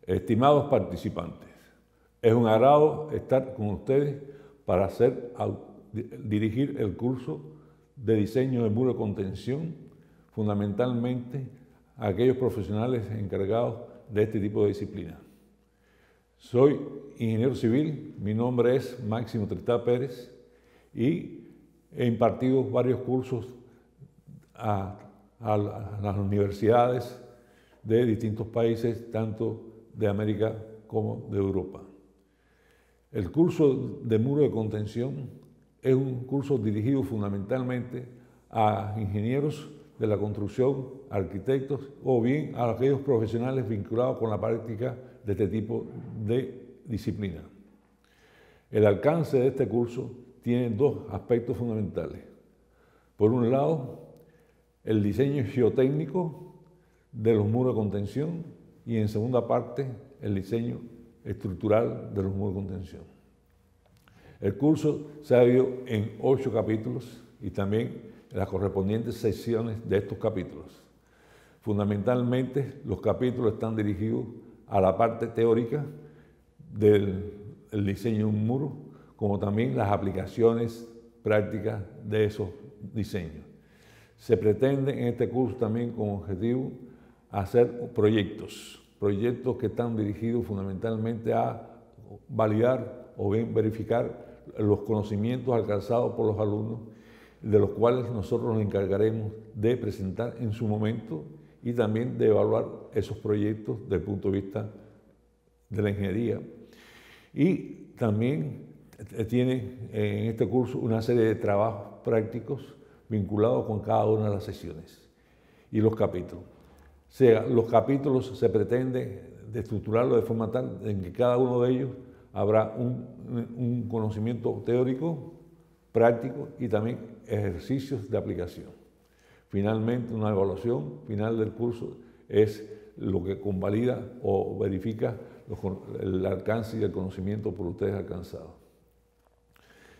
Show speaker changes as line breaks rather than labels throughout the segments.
Estimados participantes, es un agrado estar con ustedes para dirigir el curso de diseño de muro de contención, fundamentalmente a aquellos profesionales encargados de este tipo de disciplina. Soy ingeniero civil, mi nombre es Máximo Tristá Pérez y he impartido varios cursos a las universidades de distintos países, tanto de América como de Europa. El curso de muro de contención es un curso dirigido fundamentalmente a ingenieros de la construcción, arquitectos o bien a aquellos profesionales vinculados con la práctica de este tipo de disciplina. El alcance de este curso tiene dos aspectos fundamentales. Por un lado, el diseño geotécnico de los muros de contención y en segunda parte, el diseño estructural de los muros de contención. El curso se ha dividido en 8 capítulos y también en las correspondientes secciones de estos capítulos. Fundamentalmente, los capítulos están dirigidos a la parte teórica del diseño de un muro, como también las aplicaciones prácticas de esos diseños. Se pretende en este curso también como objetivo hacer proyectos que están dirigidos fundamentalmente a validar o bien verificar los conocimientos alcanzados por los alumnos, de los cuales nosotros nos encargaremos de presentar en su momento y también de evaluar esos proyectos desde el punto de vista de la ingeniería. Y también tiene en este curso una serie de trabajos prácticos vinculados con cada una de las sesiones y los capítulos. O sea, los capítulos se pretende estructurarlos de forma tal en que cada uno de ellos habrá un conocimiento teórico, práctico y también ejercicios de aplicación. Finalmente, una evaluación final del curso es lo que convalida o verifica el alcance y el conocimiento por ustedes alcanzado.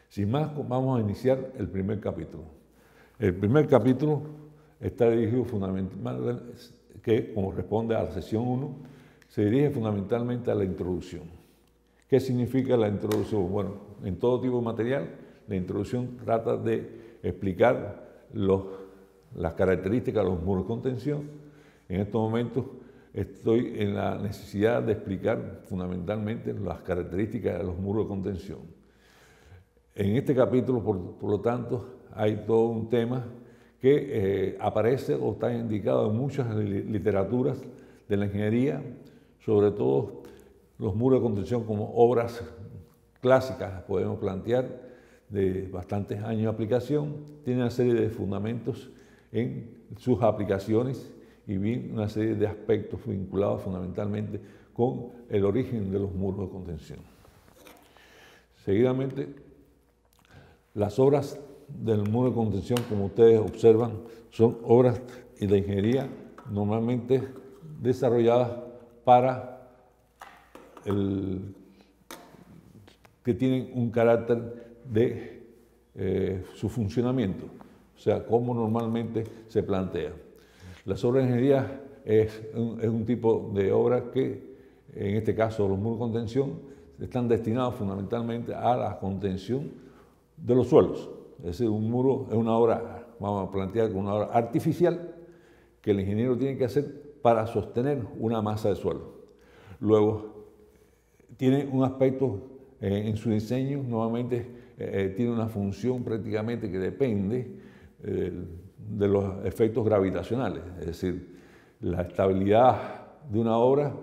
Sin más, vamos a iniciar el primer capítulo. El primer capítulo está dirigido fundamentalmente, que como responde a la sesión 1, se dirige fundamentalmente a la introducción. ¿Qué significa la introducción? Bueno, en todo tipo de material, la introducción trata de explicar las características de los muros de contención. En estos momentos estoy en la necesidad de explicar fundamentalmente las características de los muros de contención. En este capítulo, por lo tanto, hay todo un tema que aparece o está indicado en muchas literaturas de la ingeniería, sobre todo los muros de contención como obras clásicas, podemos plantear, de bastantes años de aplicación, tienen una serie de fundamentos en sus aplicaciones y bien una serie de aspectos vinculados fundamentalmente con el origen de los muros de contención. Seguidamente, las obras del muro de contención, como ustedes observan, son obras de ingeniería normalmente desarrolladas para que tienen un carácter de su funcionamiento, o sea, cómo normalmente se plantea. Las obras de ingeniería es un tipo de obra que, en este caso los muros de contención, están destinados fundamentalmente a la contención de los suelos. Es decir, un muro es una obra, vamos a plantear como una obra artificial que el ingeniero tiene que hacer para sostener una masa de suelo. Luego, tiene un aspecto en su diseño, nuevamente tiene una función prácticamente que depende de los efectos gravitacionales, es decir, la estabilidad de una obra,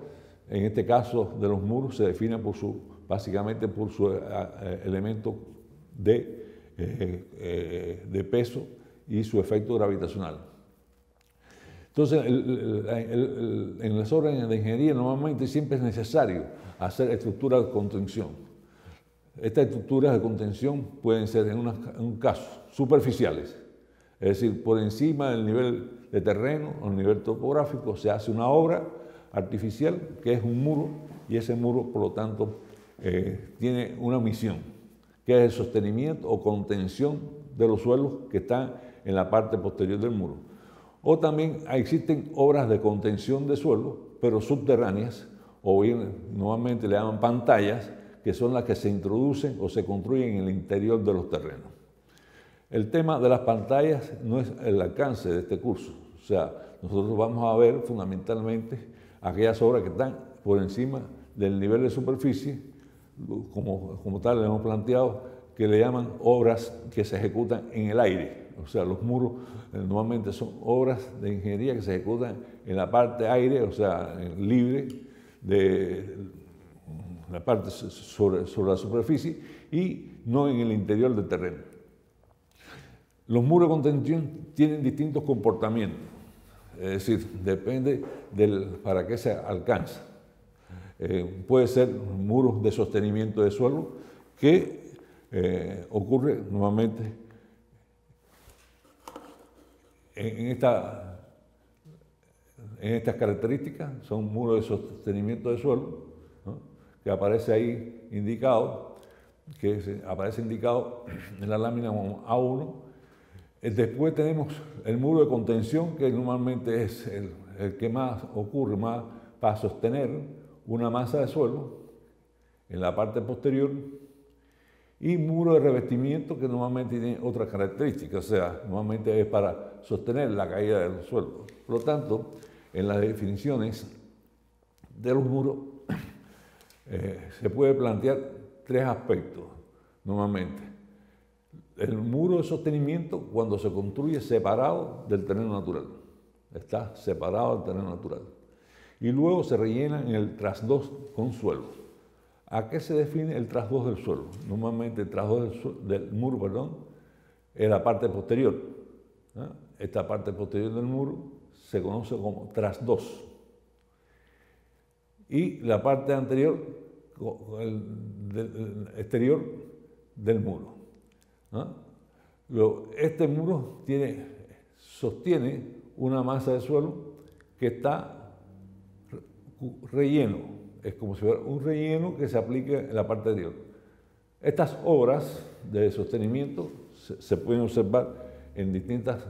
en este caso de los muros, se define básicamente por su elemento de peso y su efecto gravitacional. Entonces, en las obras de ingeniería normalmente siempre es necesario hacer estructuras de contención. Estas estructuras de contención pueden ser, en un caso, superficiales, es decir, por encima del nivel de terreno o el nivel topográfico se hace una obra artificial que es un muro y ese muro, por lo tanto, tiene una misión, que es el sostenimiento o contención de los suelos que están en la parte posterior del muro. O también existen obras de contención de suelo, pero subterráneas, o bien normalmente le llaman pantallas, que son las que se introducen o se construyen en el interior de los terrenos. El tema de las pantallas no es el alcance de este curso, o sea, nosotros vamos a ver fundamentalmente aquellas obras que están por encima del nivel de superficie, como tal le hemos planteado, que le llaman obras que se ejecutan en el aire. O sea, los muros normalmente son obras de ingeniería que se ejecutan en la parte aire, o sea, libre de la parte sobre la superficie y no en el interior del terreno. Los muros de contención tienen distintos comportamientos, es decir, depende para qué se alcanza. Puede ser muros de sostenimiento de suelo que ocurre normalmente en estas características. Son muros de sostenimiento de suelo, ¿no?, que aparece ahí indicado, aparece indicado en la lámina A1. Después tenemos el muro de contención, que normalmente es el que más ocurre, más para sostener una masa de suelo en la parte posterior, y muro de revestimiento, que normalmente tiene otras características, o sea, normalmente es para sostener la caída del suelo. Por lo tanto, en las definiciones de los muros se puede plantear tres aspectos normalmente. El muro de sostenimiento, cuando se construye separado del terreno natural, está separado del terreno natural, y luego se rellena en el trasdos con suelo. ¿A qué se define el trasdos del suelo? Normalmente el trasdos del muro, es la parte posterior, ¿eh? Esta parte posterior del muro se conoce como trasdos, y la parte anterior, el exterior del muro, ¿no? Este muro sostiene una masa de suelo que está relleno. Es como si fuera un relleno que se aplique en la parte anterior. Estas obras de sostenimiento se pueden observar en distintos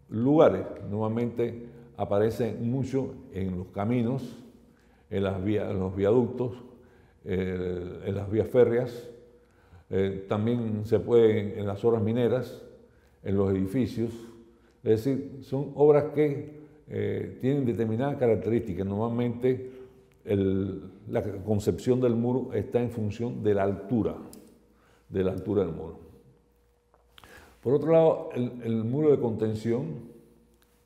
lugares. Normalmente aparecen mucho en los caminos, en los viaductos, en las vías férreas. También se puede en las obras mineras, en los edificios. Es decir, son obras que tienen determinadas características. Normalmente la concepción del muro está en función de la altura del muro. Por otro lado, el muro de contención,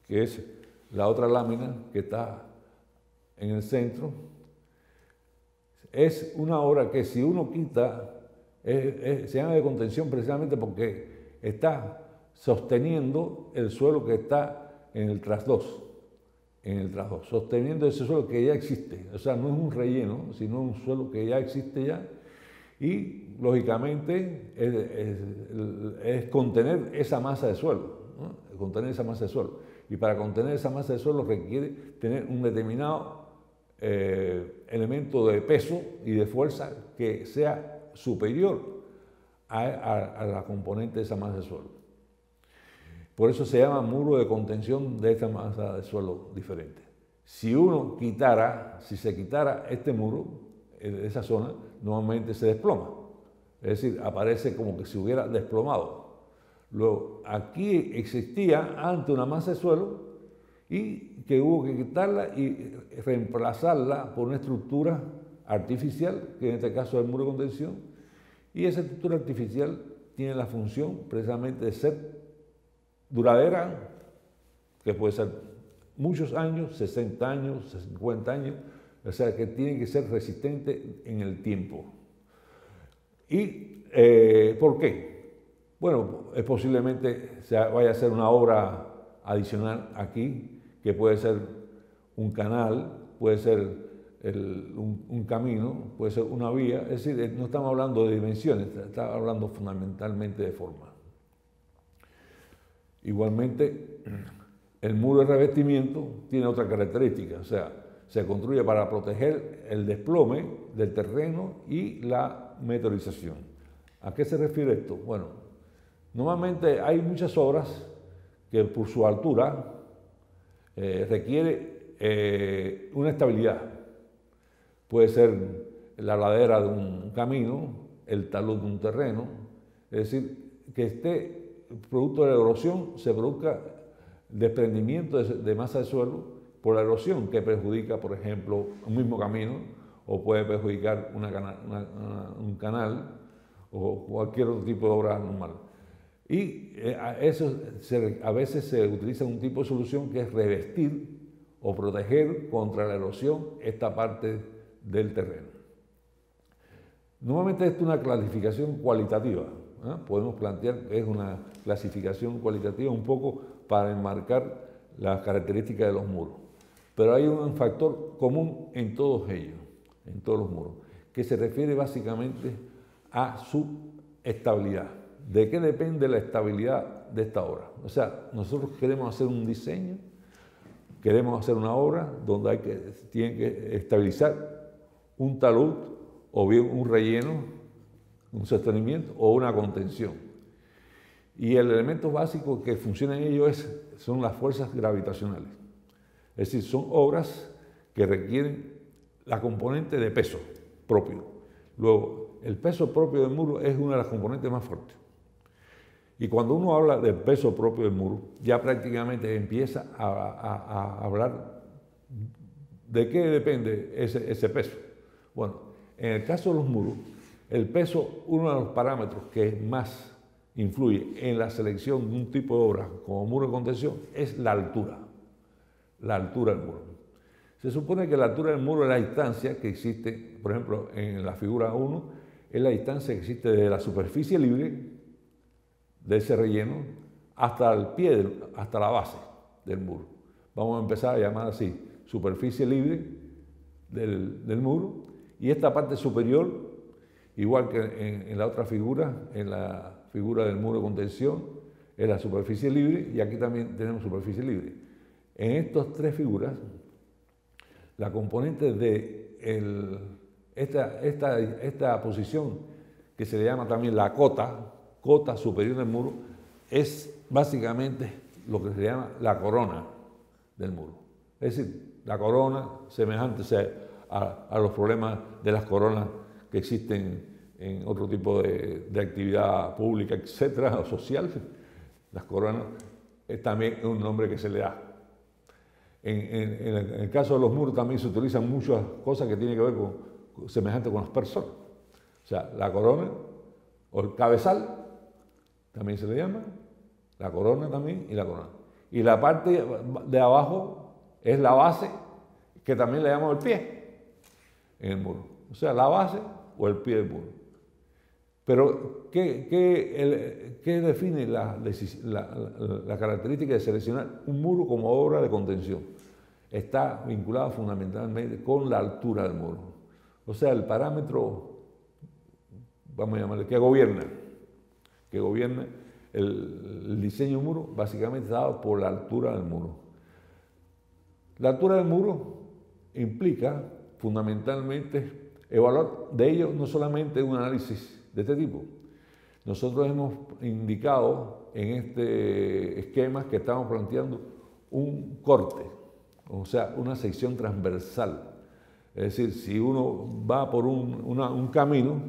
que es la otra lámina que está en el centro, es una obra que si uno quita, se llama de contención precisamente porque está sosteniendo el suelo que está en el trasdos, sosteniendo ese suelo que ya existe. O sea, no es un relleno, sino un suelo que ya existe ya, y lógicamente es contener esa masa de suelo, ¿no? Contener esa masa de suelo. Y para contener esa masa de suelo requiere tener un determinado elemento de peso y de fuerza que sea superior a la componente de esa masa de suelo. Por eso se llama muro de contención de esta masa de suelo diferente. Si se quitara este muro, esa zona, normalmente se desploma. Es decir, aparece como que se hubiera desplomado. Luego, aquí existía antes una masa de suelo y que hubo que quitarla y reemplazarla por una estructura artificial, que en este caso es el muro de contención, y esa estructura artificial tiene la función precisamente de ser duradera, que puede ser muchos años, 60 años, 50 años, o sea que tiene que ser resistente en el tiempo. ¿Y por qué? Bueno, posiblemente vaya a ser una obra adicional aquí, que puede ser un canal, puede ser un camino, puede ser una vía. Es decir, no estamos hablando de dimensiones, estamos hablando fundamentalmente de forma. Igualmente, el muro de revestimiento tiene otra característica, o sea, se construye para proteger el desplome del terreno y la meteorización. ¿A qué se refiere esto? Bueno, normalmente hay muchas obras que por su altura requiere una estabilidad. Puede ser la ladera de un camino, el talud de un terreno, es decir, que esté producto de la erosión, se produzca desprendimiento de masa de suelo por la erosión que perjudica, por ejemplo, un mismo camino o puede perjudicar un canal o cualquier otro tipo de obra normal. Y a veces se utiliza un tipo de solución que es revestir o proteger contra la erosión esta parte del terreno. Normalmente esto es una clasificación cualitativa. Podemos plantear que es una clasificación cualitativa un poco para enmarcar las características de los muros. Pero hay un factor común en todos ellos, en todos los muros, que se refiere básicamente a su estabilidad. ¿De qué depende la estabilidad de esta obra? O sea, nosotros queremos hacer un diseño, queremos hacer una obra donde tiene que estabilizar un talud o bien un relleno, un sostenimiento o una contención. Y el elemento básico que funciona en ello son las fuerzas gravitacionales. Es decir, son obras que requieren la componente de peso propio. Luego, el peso propio del muro es una de las componentes más fuertes. Y cuando uno habla del peso propio del muro, ya prácticamente empieza a hablar de qué depende ese peso. Bueno, en el caso de los muros, el peso, uno de los parámetros que más influye en la selección de un tipo de obra como muro de contención es la altura del muro. Se supone que la altura del muro es la distancia que existe, por ejemplo, en la figura 1, es la distancia que existe desde la superficie libre de ese relleno hasta el pie, hasta la base del muro. Vamos a empezar a llamar así, superficie libre del muro, y esta parte superior, igual que en la otra figura, en la figura del muro de contención, es la superficie libre, y aquí también tenemos superficie libre. En estas tres figuras, la componente de esta posición, que se le llama también la cota superior del muro, es básicamente lo que se llama la corona del muro. Es decir, la corona semejante a los problemas de las coronas que existen en otro tipo de actividad pública, etcétera, o social. Las coronas es también un nombre que se le da. En el caso de los muros también se utilizan muchas cosas que tienen que ver con semejante con las personas. O sea, la corona o el cabezal también se le llama, la corona también y la corona. Y la parte de abajo es la base, que también le llamamos el pie en el muro. O sea, la base o el pie del muro. Pero, ¿qué define la característica de seleccionar un muro como obra de contención? Está vinculado fundamentalmente con la altura del muro. O sea, el parámetro, vamos a llamarle, que gobierna el diseño de un muro, básicamente está dado por la altura del muro. La altura del muro implica fundamentalmente evaluar de ello no solamente un análisis de este tipo. Nosotros hemos indicado en este esquema que estamos planteando un corte, o sea, una sección transversal. Es decir, si uno va por un camino,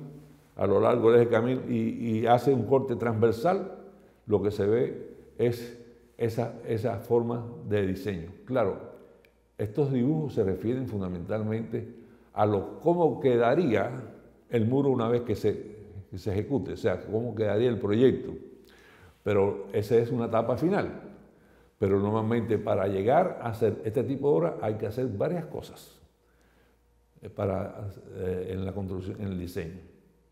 a lo largo de ese camino, y hace un corte transversal, lo que se ve es esa forma de diseño. Claro, estos dibujos se refieren fundamentalmente a cómo quedaría el muro una vez que se ejecute, o sea, cómo quedaría el proyecto. Pero esa es una etapa final. Pero normalmente para llegar a hacer este tipo de obra hay que hacer varias cosas en la construcción, en el diseño.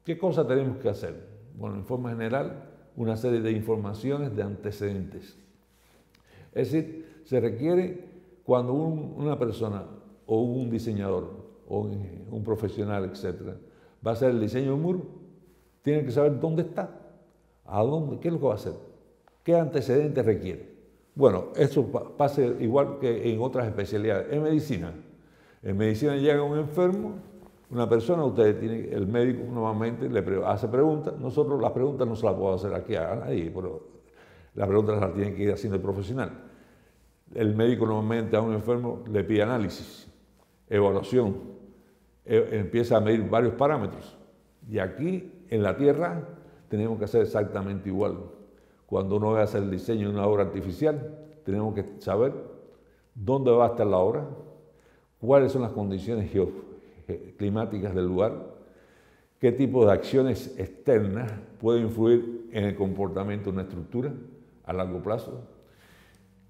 ¿Qué cosas tenemos que hacer? Bueno, en forma general, una serie de informaciones de antecedentes. Es decir, se requiere cuando una persona o un diseñador o un profesional, etcétera, va a hacer el diseño de un muro, tiene que saber dónde está, a dónde, qué es lo que va a hacer, qué antecedentes requiere. Bueno, eso pasa igual que en otras especialidades. En medicina llega un enfermo, una persona, el médico normalmente le hace preguntas. Nosotros las preguntas no se las puedo hacer aquí a nadie, pero las preguntas las tiene que ir haciendo el profesional. El médico normalmente a un enfermo le pide análisis, evaluación, empieza a medir varios parámetros. Y aquí, en la Tierra, tenemos que hacer exactamente igual. Cuando uno va a hacer el diseño de una obra artificial, tenemos que saber dónde va a estar la obra, cuáles son las condiciones climáticas del lugar, qué tipo de acciones externas pueden influir en el comportamiento de una estructura a largo plazo,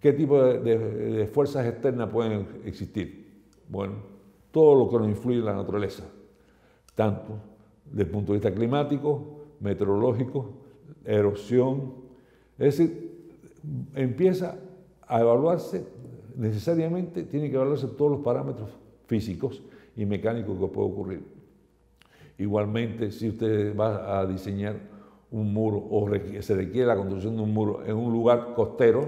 qué tipo de fuerzas externas pueden existir. Bueno, todo lo que nos influye en la naturaleza, tanto desde el punto de vista climático, meteorológico, erosión, es decir, empieza a evaluarse, necesariamente tiene que evaluarse todos los parámetros físicos y mecánicos que puede ocurrir. Igualmente, si usted va a diseñar un muro o se requiere la construcción de un muro en un lugar costero,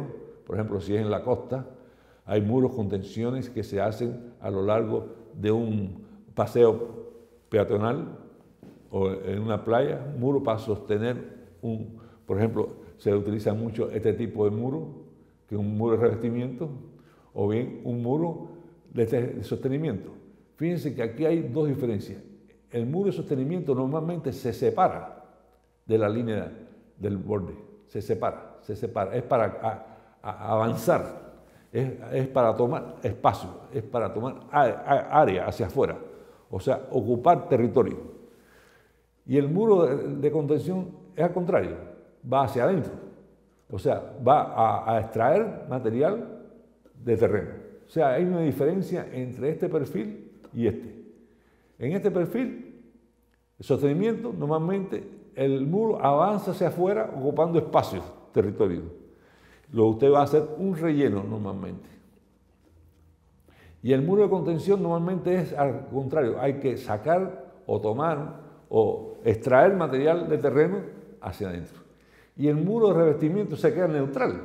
por ejemplo, si es en la costa, hay muros con tensiones que se hacen a lo largo de un paseo peatonal o en una playa, un muro para sostener por ejemplo, se utiliza mucho este tipo de muro, que es un muro de revestimiento, o bien un muro de sostenimiento. Fíjense que aquí hay dos diferencias. El muro de sostenimiento normalmente se separa de la línea del borde, se separa, es para avanzar, es para tomar espacio, es para tomar área hacia afuera, o sea, ocupar territorio. Y el muro de contención es al contrario, va hacia adentro, o sea, va a extraer material de terreno. O sea, hay una diferencia entre este perfil y este. En este perfil, el sostenimiento, normalmente el muro avanza hacia afuera ocupando espacios, territorio. Usted va a hacer un relleno normalmente. Y el muro de contención normalmente es al contrario, hay que sacar o tomar o extraer material de terreno hacia adentro. Y el muro de revestimiento se queda neutral.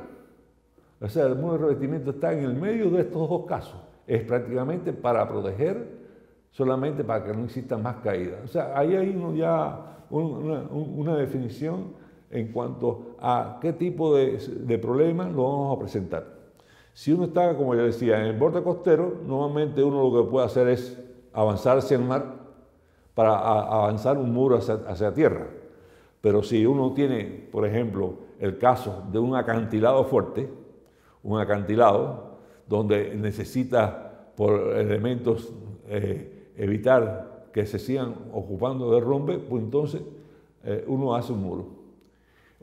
O sea, el muro de revestimiento está en el medio de estos dos casos. Es prácticamente para proteger, solamente para que no existan más caídas. O sea, ahí hay ya una definición en cuanto a qué tipo de problemas lo vamos a presentar. Si uno está, como yo decía, en el borde costero, normalmente uno lo que puede hacer es avanzar hacia el mar para avanzar un muro hacia tierra. Pero si uno tiene, por ejemplo, el caso de un acantilado fuerte, un acantilado donde necesita por elementos evitar que se sigan ocupando de derrumbe, pues entonces uno hace un muro.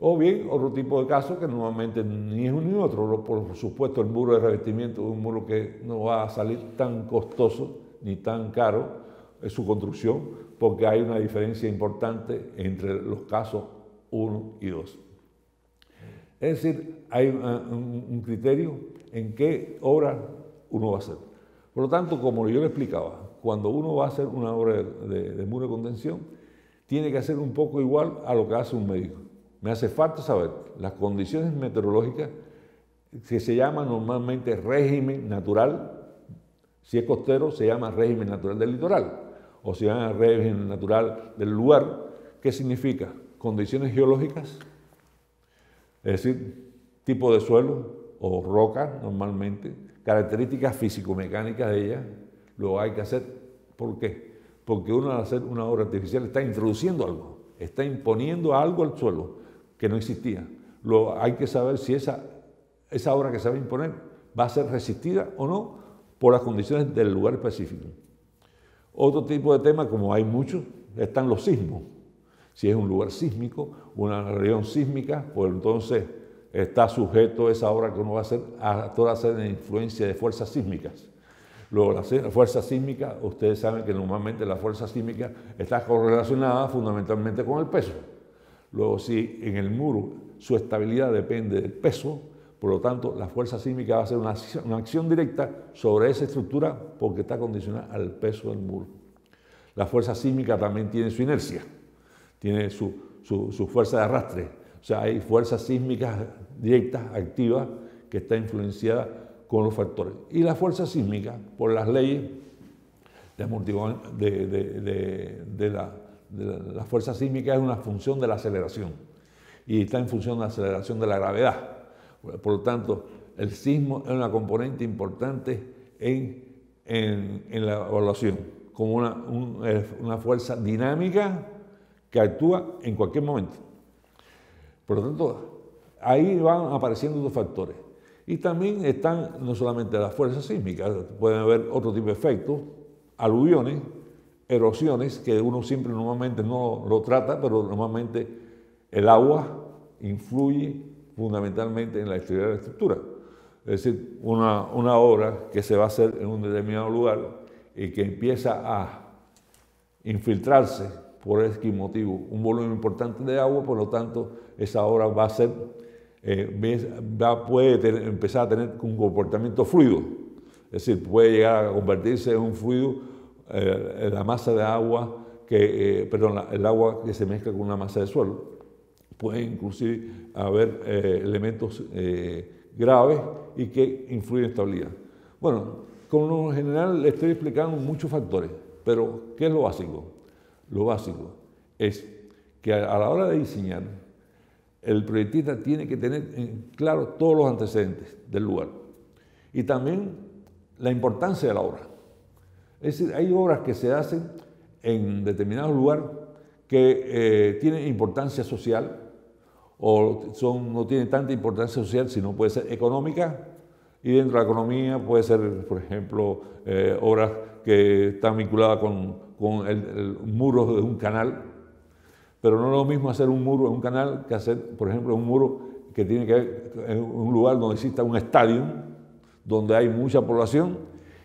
O bien otro tipo de caso que normalmente ni es uno ni otro, por supuesto el muro de revestimiento es un muro que no va a salir tan costoso ni tan caro en su construcción, porque hay una diferencia importante entre los casos 1 y 2. Es decir, hay un criterio en qué obra uno va a hacer. Por lo tanto, como yo le explicaba, cuando uno va a hacer una obra de muro de contención, tiene que hacer un poco igual a lo que hace un médico. Me hace falta saber las condiciones meteorológicas que se llama normalmente régimen natural. Si es costero, se llama régimen natural del litoral, o se llama régimen natural del lugar. ¿Qué significa? Condiciones geológicas, es decir, tipo de suelo o roca normalmente, características físico-mecánicas de ella. Luego hay que hacer, ¿por qué? Porque uno al hacer una obra artificial está introduciendo algo, está imponiendo algo al suelo que no existía. Luego hay que saber si esa obra que se va a imponer va a ser resistida o no por las condiciones del lugar específico. Otro tipo de tema, como hay muchos, están los sismos. Si es un lugar sísmico, una región sísmica, pues entonces está sujeto esa obra que uno va a hacer a toda serie de influencia de fuerzas sísmicas. Luego, la fuerza sísmica, ustedes saben que normalmente la fuerza sísmica está correlacionada fundamentalmente con el peso. Luego, si en el muro su estabilidad depende del peso, por lo tanto, la fuerza sísmica va a ser una acción directa sobre esa estructura porque está condicionada al peso del muro. La fuerza sísmica también tiene su inercia, tiene su fuerza de arrastre. O sea, hay fuerzas sísmicas directas, activas, que está influenciada con los factores. Y la fuerza sísmica, por las leyes de la fuerza sísmica, es una función de la aceleración. Y está en función de la aceleración de la gravedad. Por lo tanto, el sismo es una componente importante en la evaluación, como una fuerza dinámica que actúa en cualquier momento. Por lo tanto, ahí van apareciendo dos factores. Y también están no solamente las fuerzas sísmicas, pueden haber otro tipo de efectos, aluviones, erosiones, que uno siempre normalmente no lo trata, pero normalmente el agua influye fundamentalmente en la exterior de la estructura. Es decir, una obra que se va a hacer en un determinado lugar y que empieza a infiltrarse por X motivo un volumen importante de agua, por lo tanto, esa obra va a ser, puede empezar a tener un comportamiento fluido. Es decir, puede llegar a convertirse en un fluido la masa de agua, el agua que se mezcla con una masa de suelo. Puede inclusive haber elementos graves y que influyen en estabilidad. Bueno, como en general le estoy explicando muchos factores, pero ¿qué es lo básico? Lo básico es que a la hora de diseñar, el proyectista tiene que tener en claro todos los antecedentes del lugar y también la importancia de la obra. Es decir, hay obras que se hacen en determinados lugares que tienen importancia social o no tienen tanta importancia social, sino puede ser económica, y dentro de la economía puede ser, por ejemplo, obras que están vinculadas con el muro de un canal, pero no es lo mismo hacer un muro en un canal que hacer, por ejemplo, un muro que tiene que ver en un lugar donde exista un estadio, donde hay mucha población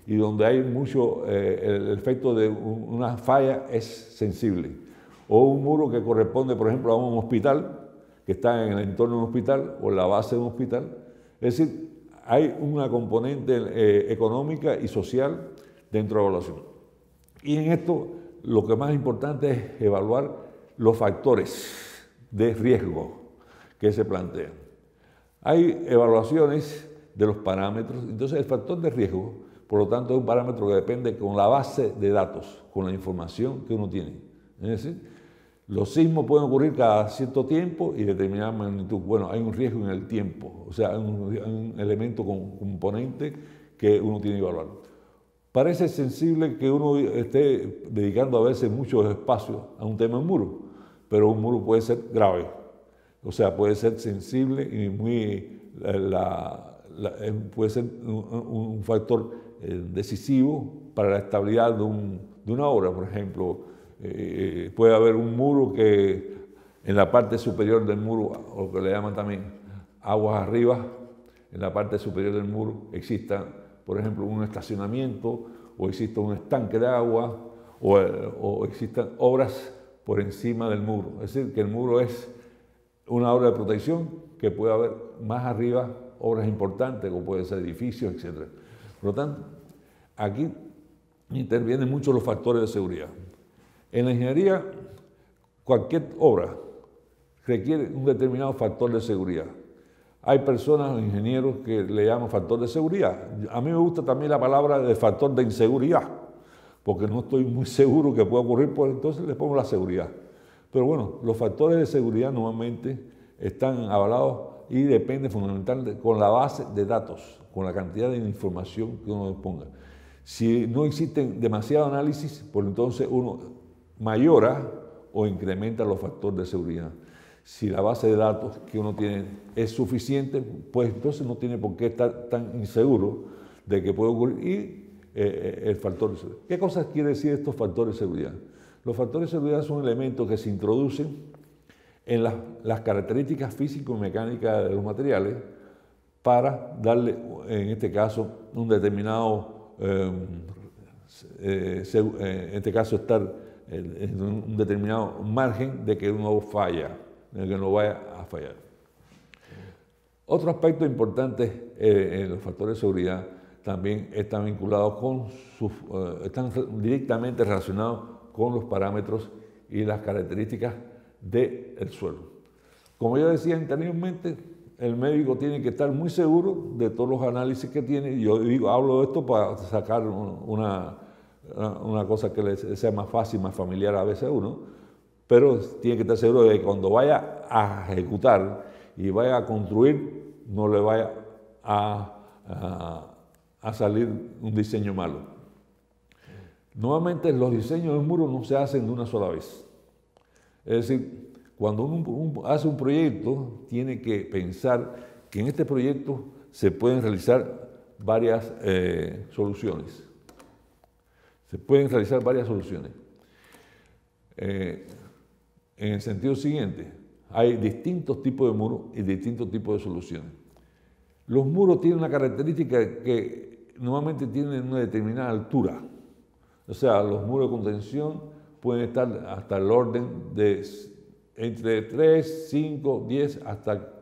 y donde hay mucho, el efecto de una falla es sensible. O un muro que corresponde, por ejemplo, a un hospital, que está en el entorno de un hospital o en la base de un hospital. Es decir, hay una componente económica y social dentro de la evaluación. Y en esto lo que más importante es evaluar los factores de riesgo que se plantean. Hay evaluaciones de los parámetros, entonces el factor de riesgo, por lo tanto, es un parámetro que depende con la base de datos, con la información que uno tiene. Es decir, los sismos pueden ocurrir cada cierto tiempo y determinada magnitud. Bueno, hay un riesgo en el tiempo, o sea, hay un elemento componente que uno tiene que evaluar. Parece sensible que uno esté dedicando a veces mucho espacio a un tema en muro, pero un muro puede ser grave, o sea, puede ser sensible y puede ser un factor decisivo para la estabilidad de una obra, por ejemplo. Puede haber un muro que en la parte superior del muro, o lo que le llaman también aguas arriba, en la parte superior del muro exista, por ejemplo, un estacionamiento, o exista un estanque de agua, o existan obras por encima del muro. Es decir, que el muro es una obra de protección, que puede haber más arriba obras importantes, como pueden ser edificios, etc. Por lo tanto, aquí intervienen mucho los factores de seguridad. En la ingeniería, cualquier obra requiere un determinado factor de seguridad. Hay personas, ingenieros, que le llaman factor de seguridad. A mí me gusta también la palabra de factor de inseguridad, porque no estoy muy seguro que pueda ocurrir, pues entonces le pongo la seguridad. Pero bueno, los factores de seguridad normalmente están avalados y dependen fundamentalmente con la base de datos, con la cantidad de información que uno disponga. Si no existen demasiado análisis, pues entonces uno mayora o incrementa los factores de seguridad. Si la base de datos que uno tiene es suficiente, pues entonces no tiene por qué estar tan inseguro de que puede ocurrir el factor de seguridad. ¿Qué cosas quiere decir estos factores de seguridad? Los factores de seguridad son elementos que se introducen en las características físico-mecánicas de los materiales para darle, en este caso, un determinado, en este caso estar en un determinado margen de que no falla, de que no vaya a fallar. Otro aspecto importante en los factores de seguridad también están vinculados están directamente relacionados con los parámetros y las características del suelo. Como ya decía anteriormente, el médico tiene que estar muy seguro de todos los análisis que tiene. Yo hablo de esto para sacar una cosa que le sea más fácil, más familiar a veces a uno, pero tiene que estar seguro de que cuando vaya a ejecutar y vaya a construir, no le vaya a salir un diseño malo. Normalmente los diseños de muro no se hacen de una sola vez. Es decir, cuando uno hace un proyecto, tiene que pensar que en este proyecto se pueden realizar varias soluciones. Se pueden realizar varias soluciones. En el sentido siguiente, hay distintos tipos de muros y distintos tipos de soluciones. Los muros tienen una característica que normalmente tienen una determinada altura. O sea, los muros de contención pueden estar hasta el orden de entre 3, 5, 10, hasta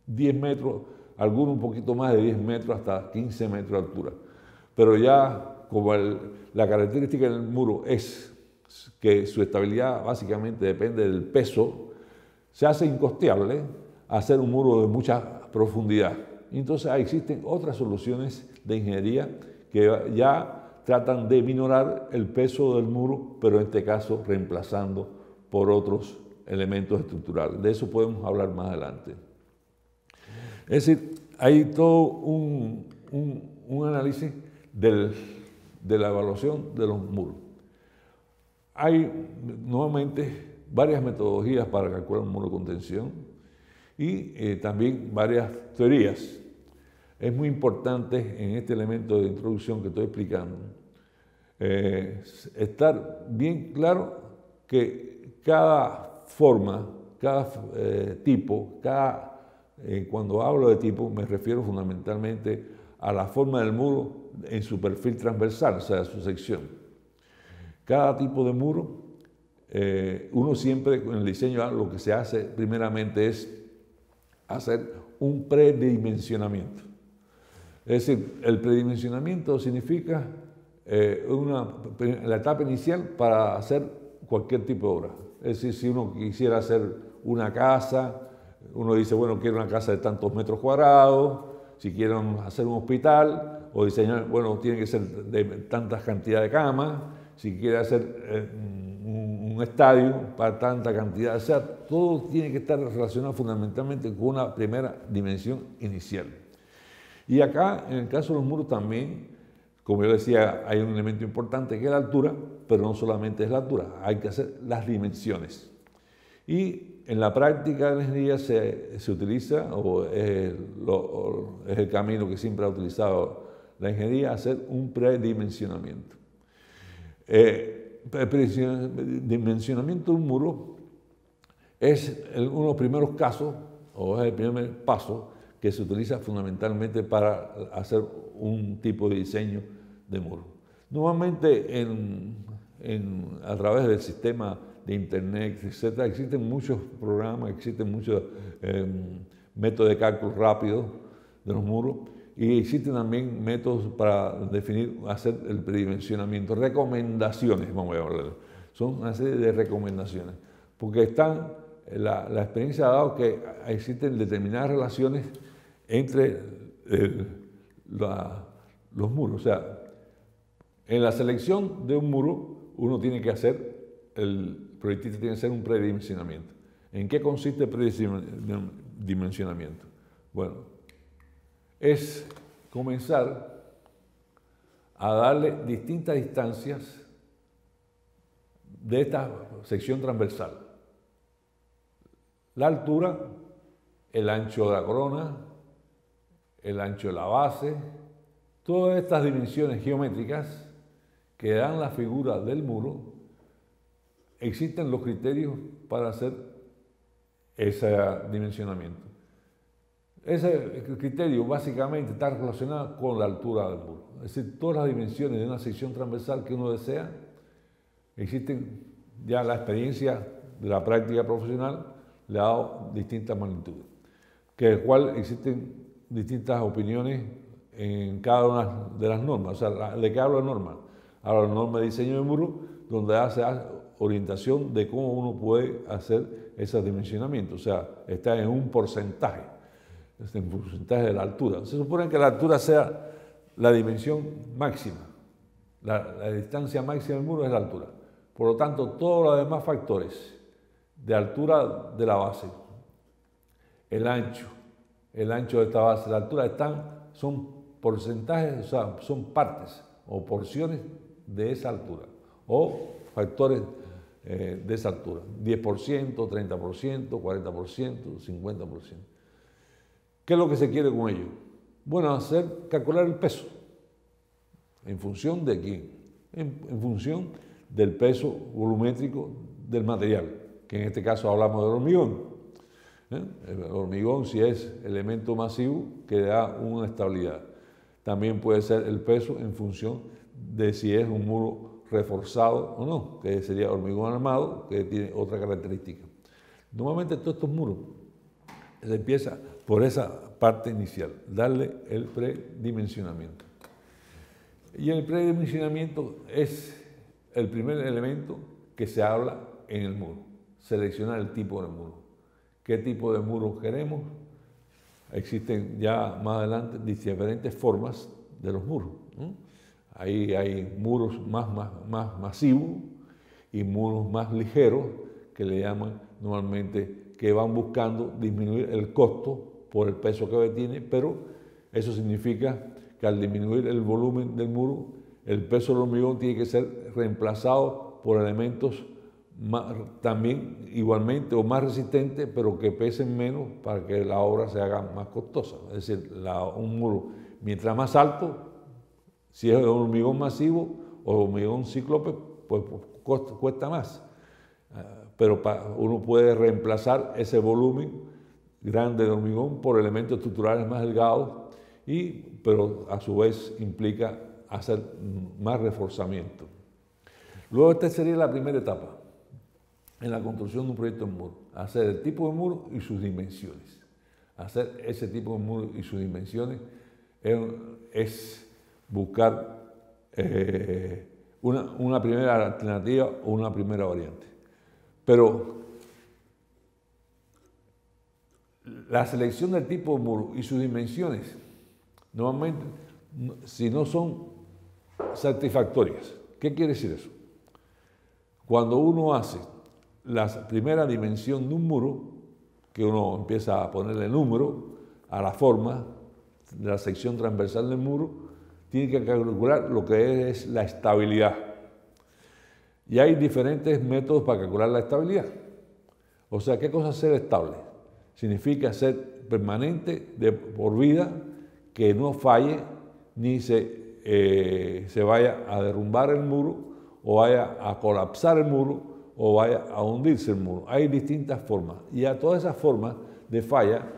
10 metros, algunos un poquito más de 10 metros, hasta 15 metros de altura. Pero ya, como la característica del muro es que su estabilidad básicamente depende del peso, se hace incosteable hacer un muro de mucha profundidad. Entonces existen otras soluciones de ingeniería que ya tratan de minorar el peso del muro, pero en este caso reemplazando por otros elementos estructurales. De eso podemos hablar más adelante. Es decir, hay todo un análisis de la evaluación de los muros. Hay nuevamente varias metodologías para calcular un muro de contención y también varias teorías. Es muy importante en este elemento de introducción que estoy explicando estar bien claro que cada forma, cada tipo, cuando hablo de tipo me refiero fundamentalmente a la forma del muro en su perfil transversal, o sea, su sección. Cada tipo de muro, uno siempre en el diseño lo que se hace primeramente es hacer un predimensionamiento. Es decir, el predimensionamiento significa la etapa inicial para hacer cualquier tipo de obra. Es decir, si uno quisiera hacer una casa, uno dice, bueno, quiero una casa de tantos metros cuadrados. Si quieren hacer un hospital o diseñar, bueno, tiene que ser de tantas cantidades de camas. Si quiere hacer un estadio para tanta cantidad, o sea, todo tiene que estar relacionado fundamentalmente con una primera dimensión inicial. Y acá, en el caso de los muros también, como yo decía, hay un elemento importante que es la altura, pero no solamente es la altura, hay que hacer las dimensiones. Y en la práctica de la ingeniería se utiliza, o es el camino que siempre ha utilizado la ingeniería, hacer un predimensionamiento. El predimensionamiento de un muro es uno de los primeros casos, o es el primer paso que se utiliza fundamentalmente para hacer un tipo de diseño de muro. Normalmente a través del sistema de internet, etc., existen muchos programas, existen muchos métodos de cálculo rápido de los muros y existen también métodos para definir, hacer el predimensionamiento, recomendaciones, vamos a hablar. Son una serie de recomendaciones, porque la experiencia ha dado que existen determinadas relaciones entre los muros. O sea, en la selección de un muro, uno tiene que hacer, el proyectista tiene que hacer un predimensionamiento. ¿En qué consiste el predimensionamiento? Bueno, es comenzar a darle distintas distancias de esta sección transversal. La altura, el ancho de la corona, el ancho de la base, todas estas dimensiones geométricas que dan la figura del muro, existen los criterios para hacer ese dimensionamiento. Ese criterio básicamente está relacionado con la altura del muro. Es decir, todas las dimensiones de una sección transversal que uno desea, existen ya la experiencia de la práctica profesional, le ha dado distintas magnitudes, que el cual existen distintas opiniones en cada una de las normas. O sea, ¿de qué hablo de normas? Hablo de normas de diseño de muro, donde hace orientación de cómo uno puede hacer ese dimensionamiento. O sea, está en un porcentaje, en un porcentaje de la altura. Se supone que la altura sea la dimensión máxima. La distancia máxima del muro es la altura. Por lo tanto, todos los demás factores de altura de la base, el ancho, el ancho de esta base, la altura, son porcentajes, o sea, son partes o porciones de esa altura, o factores de esa altura, 10%, 30%, 40%, 50%. ¿Qué es lo que se quiere con ello? Bueno, calcular el peso. ¿En función de quién? En función del peso volumétrico del material, que en este caso hablamos del hormigón. El hormigón, si es elemento masivo, que da una estabilidad. También puede ser el peso en función de si es un muro reforzado o no, que sería hormigón armado, que tiene otra característica. Normalmente todos estos muros se empieza por esa parte inicial, darle el predimensionamiento. Y el predimensionamiento es el primer elemento que se habla en el muro, seleccionar el tipo de muro. ¿Qué tipo de muro queremos? Existen ya más adelante diferentes formas de los muros, ¿no? Ahí hay muros más masivos y muros más ligeros, que le llaman normalmente, que van buscando disminuir el costo por el peso que tiene, pero eso significa que al disminuir el volumen del muro, el peso del hormigón tiene que ser reemplazado por elementos también igualmente o más resistentes, pero que pesen menos para que la obra se haga más costosa. Es decir, un muro, mientras más alto, si es de hormigón masivo o hormigón cíclope, pues cuesta más. Pero uno puede reemplazar ese volumen grande de hormigón por elementos estructurales más delgados, pero a su vez implica hacer más reforzamiento. Luego esta sería la primera etapa en la construcción de un proyecto en muro, hacer el tipo de muro y sus dimensiones. Hacer ese tipo de muro y sus dimensiones es buscar una primera alternativa o una primera variante. Pero la selección del tipo de muro y sus dimensiones, normalmente, si no son satisfactorias. ¿Qué quiere decir eso? Cuando uno hace la primera dimensión de un muro, que uno empieza a ponerle número a la forma de la sección transversal del muro, tiene que calcular lo que es la estabilidad. Y hay diferentes métodos para calcular la estabilidad. O sea, ¿qué cosa es ser estable? Significa ser permanente de por vida, que no falle ni se vaya a derrumbar el muro o vaya a colapsar el muro o vaya a hundirse el muro. Hay distintas formas y a todas esas formas de falla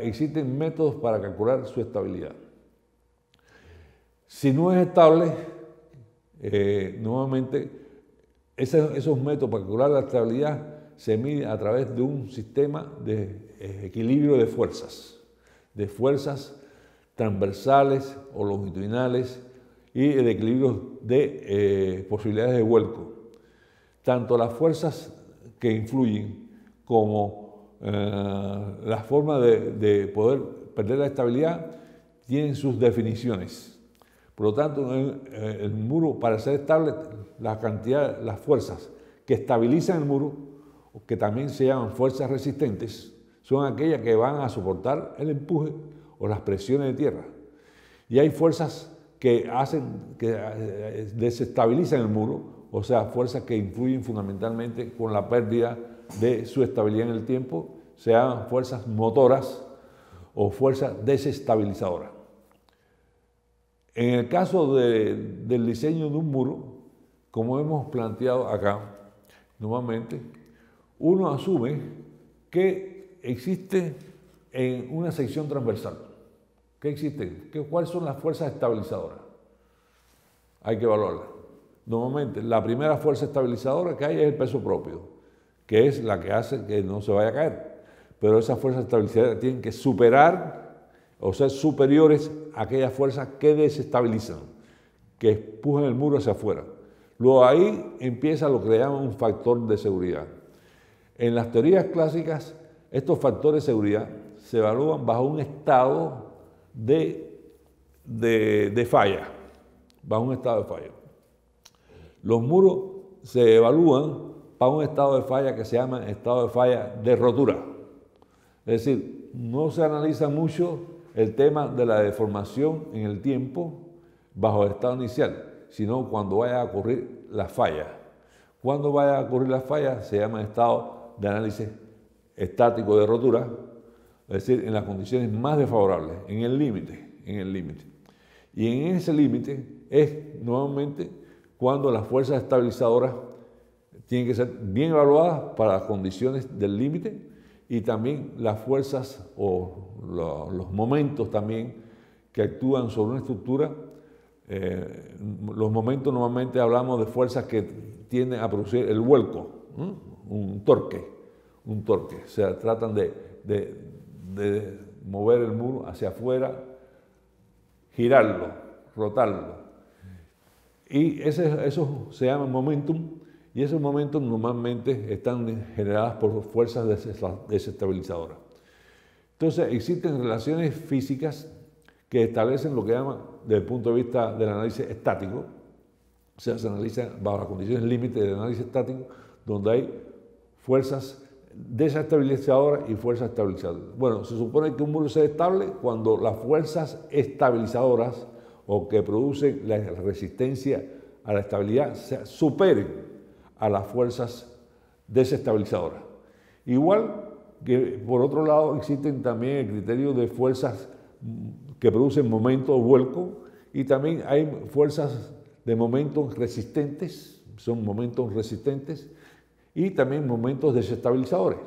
existen métodos para calcular su estabilidad. Si no es estable, nuevamente esos métodos para calcular la estabilidad se miden a través de un sistema de equilibrio de fuerzas transversales o longitudinales y el equilibrio de posibilidades de vuelco. Tanto las fuerzas que influyen como la forma de poder perder la estabilidad tienen sus definiciones. Por lo tanto, el muro, para ser estable, las fuerzas que estabilizan el muro, que también se llaman fuerzas resistentes, son aquellas que van a soportar el empuje o las presiones de tierra. Y hay fuerzas que desestabilizan el muro, o sea, fuerzas que influyen fundamentalmente con la pérdida de su estabilidad en el tiempo, se llaman fuerzas motoras o fuerzas desestabilizadoras. En el caso del diseño de un muro, como hemos planteado acá, normalmente, uno asume que existe en una sección transversal. ¿Qué existe? ¿Cuáles son las fuerzas estabilizadoras? Hay que evaluarlas. Normalmente, la primera fuerza estabilizadora que hay es el peso propio, que es la que hace que no se vaya a caer. Pero esas fuerzas estabilizadoras tienen que superar o ser superiores a aquellas fuerzas que desestabilizan, que empujan el muro hacia afuera. Luego ahí empieza lo que le llaman un factor de seguridad. En las teorías clásicas, estos factores de seguridad se evalúan bajo un estado de falla, bajo un estado de falla. Los muros se evalúan para un estado de falla que se llama estado de falla de rotura. Es decir, no se analiza mucho el tema de la deformación en el tiempo bajo el estado inicial, sino cuando vaya a ocurrir la falla. Cuando vaya a ocurrir la falla se llama estado de análisis estático de rotura, es decir, en las condiciones más desfavorables, en el límite. Y en ese límite es normalmente cuando las fuerzas estabilizadoras tienen que ser bien evaluadas para las condiciones del límite y también las fuerzas o los momentos también que actúan sobre una estructura. Los momentos normalmente hablamos de fuerzas que tienden a producir el vuelco, un torque. O sea, tratan de mover el muro hacia afuera, girarlo, rotarlo. Y eso se llama momentum, y esos momentos normalmente están generados por fuerzas desestabilizadoras. Entonces, existen relaciones físicas que establecen lo que llaman, desde el punto de vista del análisis estático, o sea, se analiza bajo las condiciones límite del análisis estático, donde hay fuerzas desestabilizadoras y fuerzas estabilizadoras. Bueno, se supone que un muro sea estable cuando las fuerzas estabilizadoras o que producen la resistencia a la estabilidad superen a las fuerzas desestabilizadoras. Igual que, por otro lado, existen también el criterio de fuerzas que producen momento o vuelco, y también hay fuerzas de momentos resistentes, son momentos resistentes, y también momentos desestabilizadores.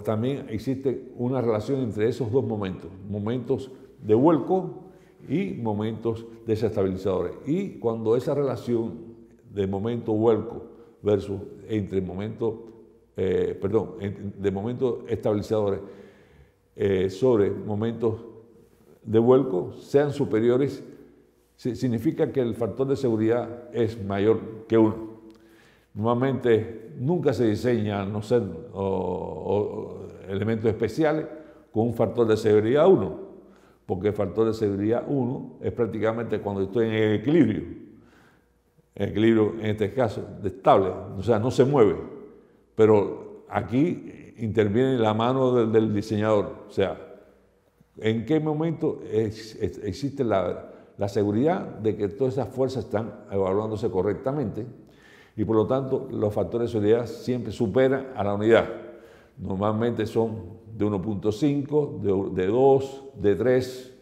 También existe una relación entre esos dos momentos de vuelco y momentos desestabilizadores. Y cuando esa relación de momento vuelco versus de momentos estabilizadores sobre momentos de vuelco sean superiores, significa que el factor de seguridad es mayor que 1. Normalmente nunca se diseña, no sé, elementos especiales con un factor de seguridad 1, porque el factor de seguridad 1 es prácticamente cuando estoy en equilibrio en este caso, estable, o sea, no se mueve, pero aquí interviene la mano del diseñador, o sea, ¿en qué momento existe la seguridad de que todas esas fuerzas están evaluándose correctamente? Y por lo tanto, los factores de seguridad siempre superan a la unidad. Normalmente son de 1.5, de 2, de 3,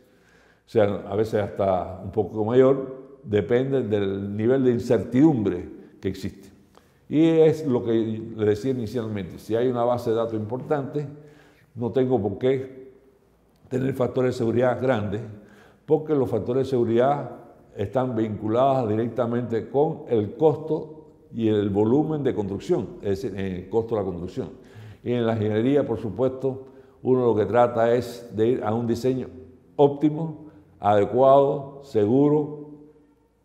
o sea, a veces hasta un poco mayor, depende del nivel de incertidumbre que existe. Y es lo que le decía inicialmente, si hay una base de datos importante, no tengo por qué tener factores de seguridad grandes, porque los factores de seguridad están vinculados directamente con el costo y el volumen de construcción, es decir, en el costo de la construcción. Y en la ingeniería, por supuesto, uno lo que trata es de ir a un diseño óptimo, adecuado, seguro,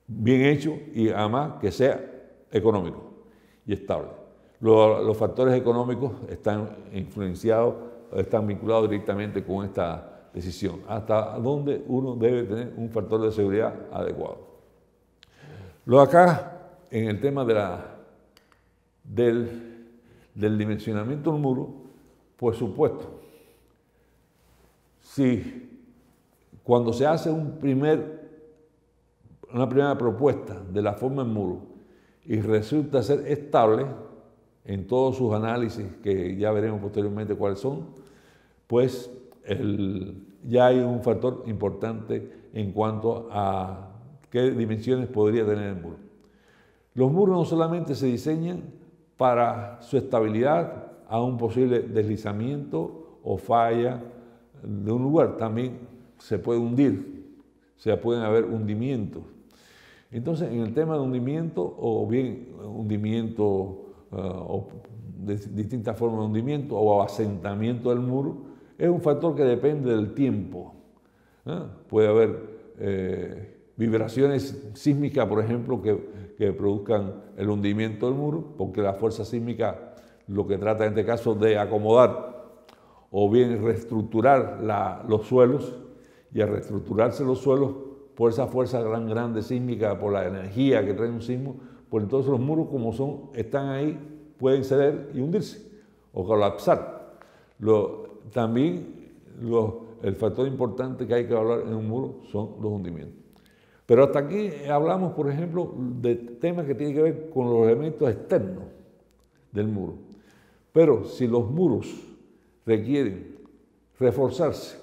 bien hecho y además que sea económico y estable. Los factores económicos están influenciados, están vinculados directamente con esta decisión, hasta dónde uno debe tener un factor de seguridad adecuado. Acá, en el tema del dimensionamiento del muro, por supuesto, si cuando se hace una primera propuesta de la forma del muro y resulta ser estable en todos sus análisis, que ya veremos posteriormente cuáles son, pues ya hay un factor importante en cuanto a qué dimensiones podría tener el muro. Los muros no solamente se diseñan para su estabilidad a un posible deslizamiento o falla de un lugar, también se puede hundir, o sea, pueden haber hundimientos. Entonces, en el tema de hundimiento, o bien hundimiento o de distintas formas de hundimiento o asentamiento del muro, es un factor que depende del tiempo. Puede haber vibraciones sísmicas, por ejemplo, que produzcan el hundimiento del muro, porque la fuerza sísmica lo que trata en este caso de acomodar o bien reestructurar los suelos, y al reestructurarse los suelos por esa fuerza grande sísmica, por la energía que trae un sismo, pues entonces los muros como están ahí, pueden ceder y hundirse o colapsar. también el factor importante que hay que evaluar en un muro son los hundimientos. Pero hasta aquí hablamos, por ejemplo, de temas que tienen que ver con los elementos externos del muro. Pero si los muros requieren reforzarse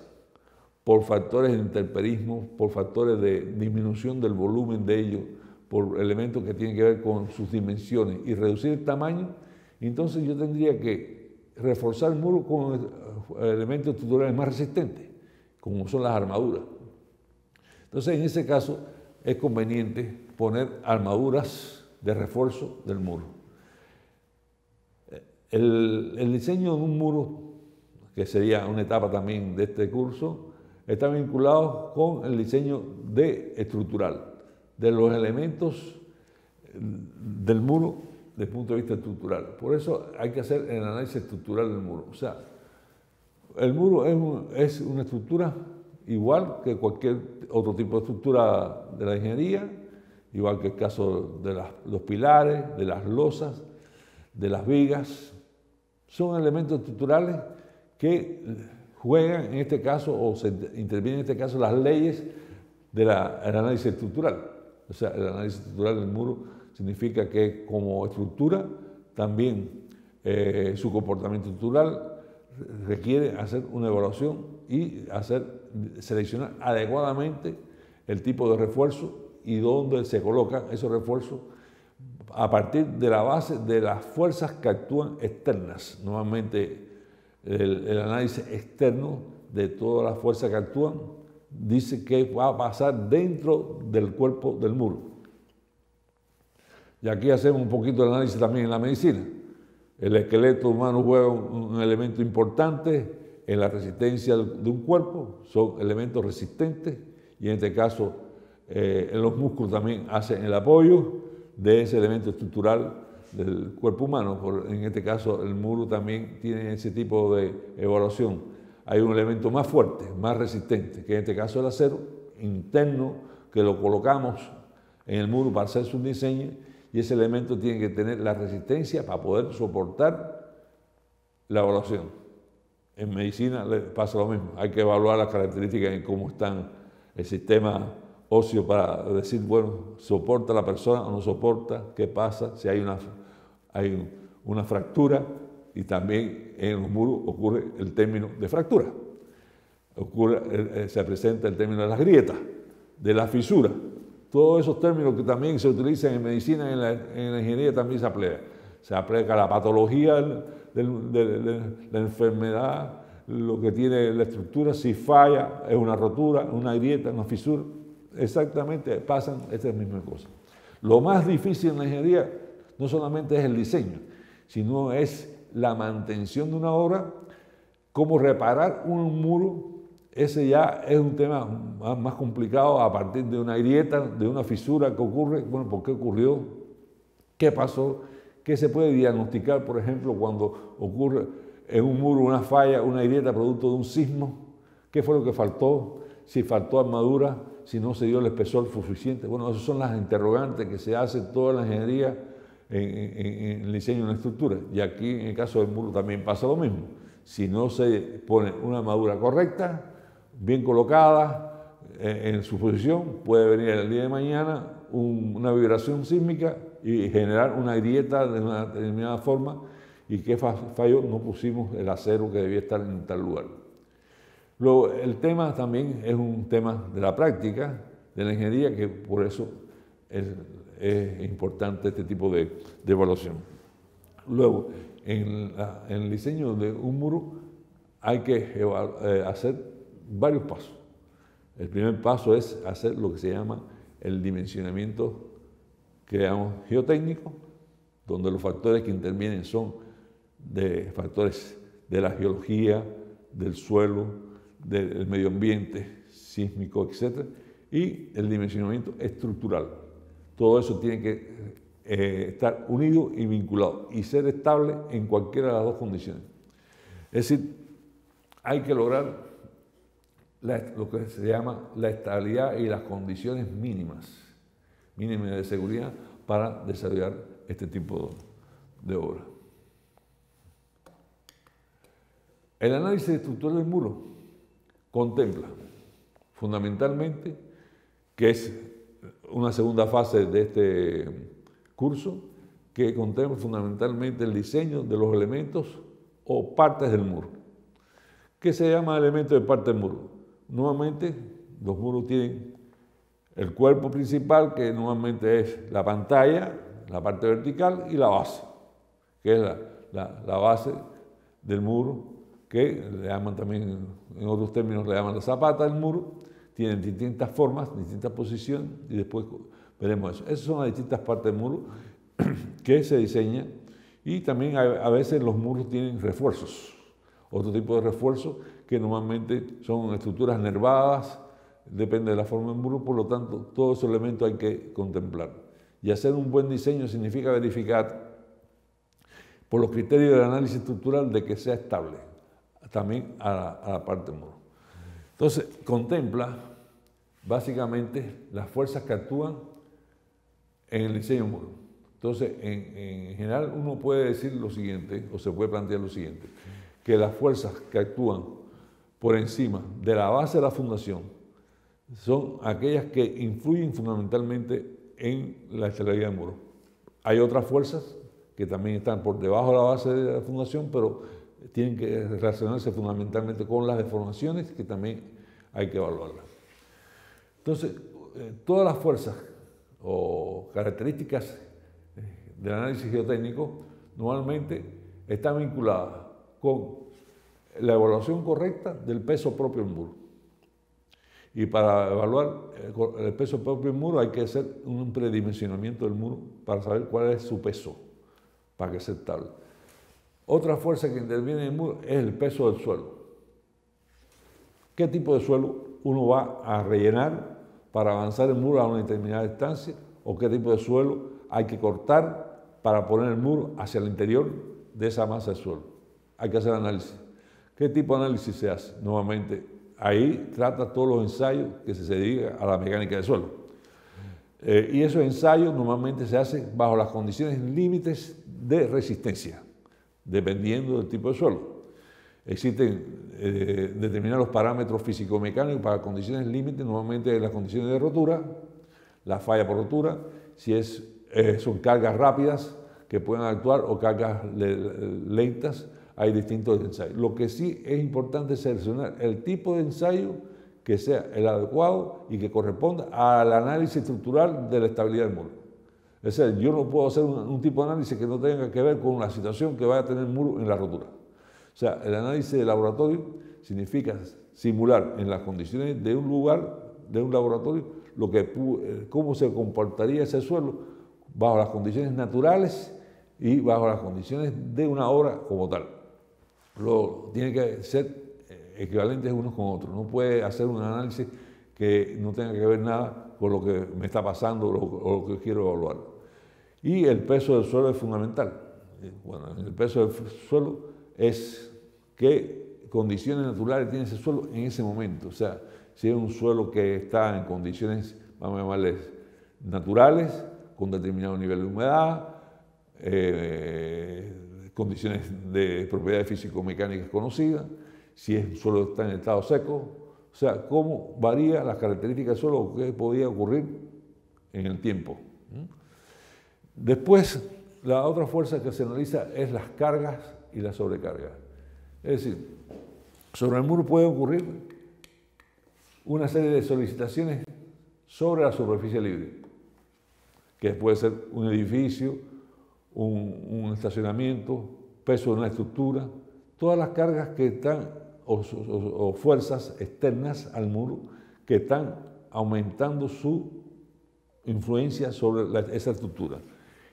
por factores de intemperismo, por factores de disminución del volumen de ellos, por elementos que tienen que ver con sus dimensiones y reducir el tamaño, entonces yo tendría que reforzar el muro con elementos estructurales más resistentes, como son las armaduras. Entonces, en ese caso, es conveniente poner armaduras de refuerzo del muro. El diseño de un muro, que sería una etapa también de este curso, está vinculado con el diseño estructural, de los elementos del muro desde el punto de vista estructural. Por eso hay que hacer el análisis estructural del muro. O sea, el muro es una estructura igual que cualquier otro tipo de estructura de la ingeniería, igual que el caso de los pilares, de las losas, de las vigas. Son elementos estructurales que juegan en este caso, o se intervienen en este caso, las leyes del análisis estructural. O sea, el análisis estructural del muro significa que como estructura también su comportamiento estructural requiere hacer una evaluación y seleccionar adecuadamente el tipo de refuerzo y dónde se colocan esos refuerzos a partir de la base de las fuerzas que actúan externas. Normalmente el análisis externo de todas las fuerzas que actúan dice que va a pasar dentro del cuerpo del muro. Y aquí hacemos un poquito de análisis también en la medicina. El esqueleto humano juega un elemento importante en la resistencia de un cuerpo, son elementos resistentes, y en este caso en los músculos también hacen el apoyo de ese elemento estructural del cuerpo humano. En este caso el muro también tiene ese tipo de evaluación. Hay un elemento más fuerte, más resistente, que en este caso el acero interno, que lo colocamos en el muro para hacer su diseño, y ese elemento tiene que tener la resistencia para poder soportar la evaluación. En medicina le pasa lo mismo, hay que evaluar las características y cómo están el sistema óseo para decir, bueno, ¿soporta la persona o no soporta? ¿Qué pasa si hay una fractura? Y también en los muros ocurre el término de fractura. Se presenta el término de las grietas, de la fisura. Todos esos términos que también se utilizan en medicina, en la ingeniería también se aplica. Se aplica la patología de la enfermedad, lo que tiene la estructura, si falla, es una rotura, una grieta, una fisura. Exactamente pasan estas mismas cosas. Lo más difícil en la ingeniería no solamente es el diseño, sino es la mantención de una obra, cómo reparar un muro. Ese ya es un tema más complicado a partir de una grieta, de una fisura que ocurre. Bueno, ¿por qué ocurrió? ¿Qué pasó? ¿Qué se puede diagnosticar, por ejemplo, cuando ocurre en un muro una falla, una grieta producto de un sismo? ¿Qué fue lo que faltó? Si faltó armadura, si no se dio el espesor suficiente. Bueno, esas son las interrogantes que se hacen toda la ingeniería en el diseño de una estructura. Y aquí, en el caso del muro, también pasa lo mismo. Si no se pone una armadura correcta, bien colocada, en su posición, puede venir el día de mañana una vibración sísmica y generar una grieta de una determinada forma. ¿Y qué falló? No pusimos el acero que debía estar en tal lugar. Luego, el tema también es un tema de la práctica de la ingeniería, que por eso es importante este tipo de evaluación. Luego, en el diseño de un muro hay que hacer varios pasos. El primer paso es hacer lo que se llama el dimensionamiento que llamamos geotécnico, donde los factores que intervienen son factores de la geología, del suelo, del medio ambiente, sísmico, etc. Y el dimensionamiento estructural. Todo eso tiene que estar unido y vinculado y ser estable en cualquiera de las dos condiciones. Es decir, hay que lograr lo que se llama la estabilidad y las condiciones mínimas de seguridad para desarrollar este tipo de obra. El análisis estructural del muro contempla fundamentalmente, que es una segunda fase de este curso, que contempla fundamentalmente el diseño de los elementos o partes del muro. ¿Qué se llama elemento de parte del muro? Nuevamente, los muros tienen el cuerpo principal, que normalmente es la pantalla, la parte vertical, y la base, que es la base del muro, que le llaman también, en otros términos, le llaman la zapata del muro. Tienen distintas formas, distintas posiciones, y después veremos eso. Esas son las distintas partes del muro que se diseñan, y también a veces los muros tienen refuerzos, otro tipo de refuerzos que normalmente son estructuras nervadas, depende de la forma del muro, por lo tanto, todos esos elementos hay que contemplar. Y hacer un buen diseño significa verificar por los criterios del análisis estructural de que sea estable, también a la parte del muro. Entonces, contempla básicamente las fuerzas que actúan en el diseño del muro. Entonces, en general, uno puede decir lo siguiente, o se puede plantear lo siguiente, que las fuerzas que actúan por encima de la base de la fundación son aquellas que influyen fundamentalmente en la estabilidad del muro. Hay otras fuerzas que también están por debajo de la base de la fundación, pero tienen que relacionarse fundamentalmente con las deformaciones, que también hay que evaluarlas. Entonces, todas las fuerzas o características del análisis geotécnico normalmente están vinculadas con la evaluación correcta del peso propio del muro. Y para evaluar el peso propio del muro hay que hacer un predimensionamiento del muro para saber cuál es su peso, para que sea estable. Otra fuerza que interviene en el muro es el peso del suelo. ¿Qué tipo de suelo uno va a rellenar para avanzar el muro a una determinada distancia? ¿O qué tipo de suelo hay que cortar para poner el muro hacia el interior de esa masa de suelo? Hay que hacer análisis. ¿Qué tipo de análisis se hace? Nuevamente, ahí trata todos los ensayos que se dedican a la mecánica del suelo. Y esos ensayos normalmente se hacen bajo las condiciones límites de resistencia, dependiendo del tipo de suelo. Existen determinados parámetros físico-mecánicos para condiciones límites, normalmente las condiciones de rotura, la falla por rotura, si son cargas rápidas que pueden actuar o cargas lentas, hay distintos ensayos. Lo que sí es importante es seleccionar el tipo de ensayo que sea el adecuado y que corresponda al análisis estructural de la estabilidad del muro. Es decir, yo no puedo hacer un tipo de análisis que no tenga que ver con la situación que vaya a tener el muro en la rotura. O sea, el análisis de laboratorio significa simular en las condiciones de un lugar, de un laboratorio, cómo se comportaría ese suelo bajo las condiciones naturales y bajo las condiciones de una obra como tal. Tiene que ser equivalentes unos con otros. No puede hacer un análisis que no tenga que ver nada con lo que me está pasando o lo que quiero evaluar. Y el peso del suelo es fundamental. Bueno, el peso del suelo es qué condiciones naturales tiene ese suelo en ese momento. O sea, si es un suelo que está en condiciones, vamos a llamarles naturales, con determinado nivel de humedad, condiciones de propiedades físico-mecánicas conocidas, si el suelo está en estado seco, o sea, cómo varía las características del suelo o qué podía ocurrir en el tiempo. Después, la otra fuerza que se analiza es las cargas y las sobrecargas. Es decir, sobre el muro puede ocurrir una serie de solicitaciones sobre la superficie libre, que puede ser un edificio, un estacionamiento, peso de una estructura, todas las cargas que están, o fuerzas externas al muro, que están aumentando su influencia sobre esa estructura.